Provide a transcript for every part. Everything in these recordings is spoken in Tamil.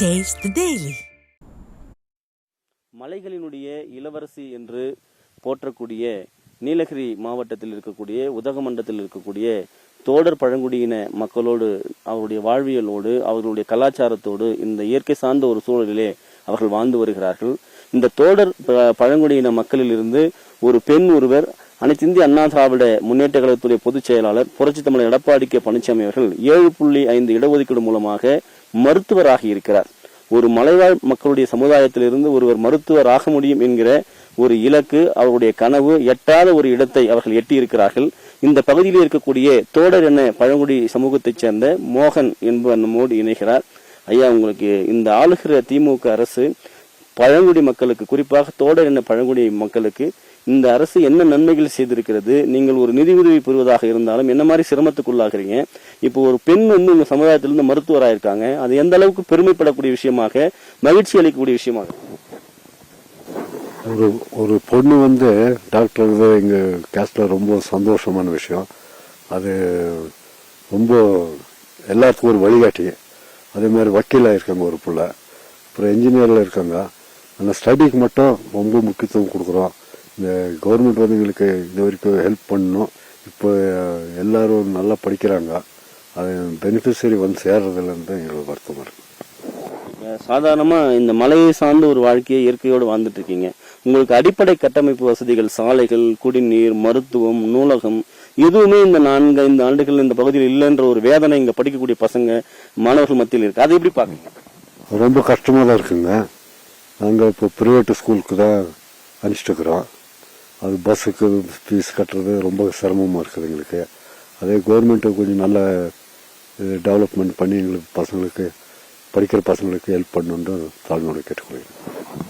Taste the Daily. மலைகளினுடைய இளவரசி என்று போற்றக்கூடிய நீலகிரி மாவட்டத்தில் இருக்கக்கூடிய உதகமண்டலத்தில் இருக்கக்கூடிய தோடர் பழங்குடியின மக்களோடு அவருடைய வாழ்வியலோடு அவர்களுடைய கலாச்சாரத்தோடு இந்த இயற்கை சார்ந்த ஒரு சூழலிலே அவர்கள் வாழ்ந்து வருகிறார்கள். இந்த தோடர் பழங்குடியின மக்களிலிருந்து ஒரு பெண் ஒருவர் அனைத்து இந்திய அண்ணா திராவிட முன்னேற்ற கழகத்துடைய பொதுச் செயலாளர் புரட்சி தமிழர் எடப்பாடி கே பழனிசாமி அவர்கள் 7.5 இடஒதுக்கீடு மூலமாக மருத்துவராகி இருக்கிறார். ஒரு மலைவாழ் மக்களுடைய சமுதாயத்திலிருந்து ஒருவர் மருத்துவர் ஆக முடியும் என்கிற ஒரு இலக்கு, அவருடைய கனவு, எட்டாத ஒரு இடத்தை அவர்கள் எட்டியிருக்கிறார்கள். இந்த பகுதியில் இருக்கக்கூடிய தோடர் என பழங்குடி சமூகத்தைச் சேர்ந்த மோகன் என்பவர் நம்மோடு இணைகிறார். ஐயா, உங்களுக்கு இந்த ஆளுகிற திமுக அரசு பழங்குடி மக்களுக்கு, குறிப்பாக தோடர் என பழங்குடி மக்களுக்கு இந்த அரசு என்ன நன்மைகள் செய்திருக்கிறது? நீங்கள் ஒரு நிதி உதவி பெறுவதாக இருந்தாலும் என்ன மாதிரி சிரமத்துக்குள்ளாகிறீங்க? இப்போ ஒரு பெண் உங்க சமுதாயத்திலிருந்து மருத்துவராக இருக்காங்க, அது எந்த அளவுக்கு பெருமைப்படக்கூடிய விஷயமாக, மகிழ்ச்சி அளிக்கக்கூடிய விஷயமாக? ஒரு பொண்ணு டாக்டர் எங்க கேஸ்ட்ல ரொம்ப சந்தோஷமான விஷயம். அது ரொம்ப எல்லாத்துக்கும் ஒரு வழிகாட்டி. அதே மாதிரி வக்கீலா இருக்காங்க ஒரு பிள்ளை, அப்புறம் என்ஜினியர்ல இருக்காங்க. அந்த ஸ்டடிக்கு மட்டும் ரொம்ப முக்கியத்துவம் கொடுக்குறோம். இந்த கவர்மெண்ட் எங்களுக்கு இது வரைக்கும் ஹெல்ப் பண்ணணும். இப்போ எல்லாரும் நல்லா படிக்கிறாங்க. அது பெனிஃபிஷரி சேர்றதுலேருந்து எங்களுக்கு வருத்தமாக இருக்கு. சாதாரணமா இந்த மலையை சார்ந்த ஒரு வாழ்க்கையை இயற்கையோடு வாழ்ந்துட்டு இருக்கீங்க. உங்களுக்கு அடிப்படை கட்டமைப்பு வசதிகள், சாலைகள், குடிநீர், மருத்துவம், நூலகம் எதுவுமே இந்த 4-5 ஆண்டுகள் இந்த பகுதியில் இல்லைன்ற ஒரு வேதனை இங்க படிக்கக்கூடிய பசங்க மாணவர்கள் மத்தியில் இருக்கு. அதை எப்படி பாக்குறீங்க? ரொம்ப கஷ்டமா தான் இருக்குங்க. நாங்கள் இப்போ பிரைவேட் ஸ்கூலுக்கு தான் அனுப்பிச்சிட்டு இருக்கிறோம். அது பஸ்ஸுக்கு ஃபீஸ் கட்டுறது ரொம்ப சிரமமாக இருக்குது எங்களுக்கு. அதே கவர்மெண்ட்டு கொஞ்சம் நல்ல டெவலப்மெண்ட் பண்ணி எங்களுக்கு பசங்களுக்கு, படிக்கிற பசங்களுக்கு ஹெல்ப் பண்ணணுன்னு தாழ்மையோடு கேட்டுக்கொள்கிறேன்.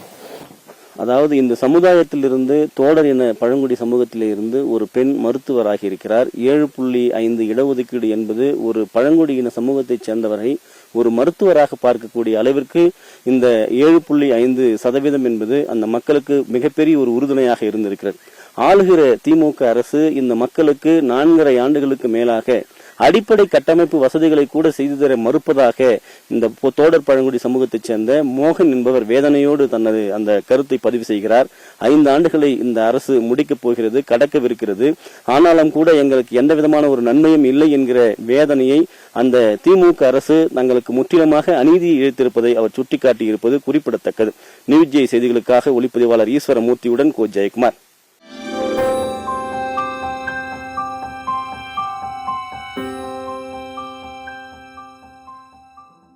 அதாவது இந்த சமுதாயத்திலிருந்து, தோடர் என பழங்குடி சமூகத்திலே இருந்து ஒரு பெண் மருத்துவராகி இருக்கிறார். 7.5 இடஒதுக்கீடு என்பது ஒரு பழங்குடியின சமூகத்தைச் சேர்ந்தவரை ஒரு மருத்துவராக பார்க்கக்கூடிய அளவிற்கு இந்த 7.5% என்பது அந்த மக்களுக்கு மிகப்பெரிய ஒரு உறுதுணையாக இருந்திருக்கிறது. ஆளுகிற திமுக அரசு இந்த மக்களுக்கு 4.5 ஆண்டுகளுக்கு மேலாக அடிப்படை கட்டமைப்பு வசதிகளை கூட செய்து தர மறுப்பதாக இந்த தோடர் பழங்குடி சமூகத்தைச் சேர்ந்த மோகன் என்பவர் வேதனையோடு தனது அந்த கருத்தை பதிவு செய்கிறார். 5 ஆண்டுகளை இந்த அரசு முடிக்கப் போகிறது, கடக்கவிருக்கிறது. ஆனாலும் கூட எங்களுக்கு எந்த விதமான ஒரு நன்மையும் இல்லை என்கிற வேதனையை அந்த திமுக அரசு தங்களுக்கு முற்றிலுமாக அநீதி இழைத்திருப்பதை அவர் சுட்டிக்காட்டியிருப்பது குறிப்பிடத்தக்கது. நியூஸ் ஜே செய்திகளுக்காக ஒளிப்பதிவாளர் ஈஸ்வரமூர்த்தியுடன் கோ ஜெயக்குமார்.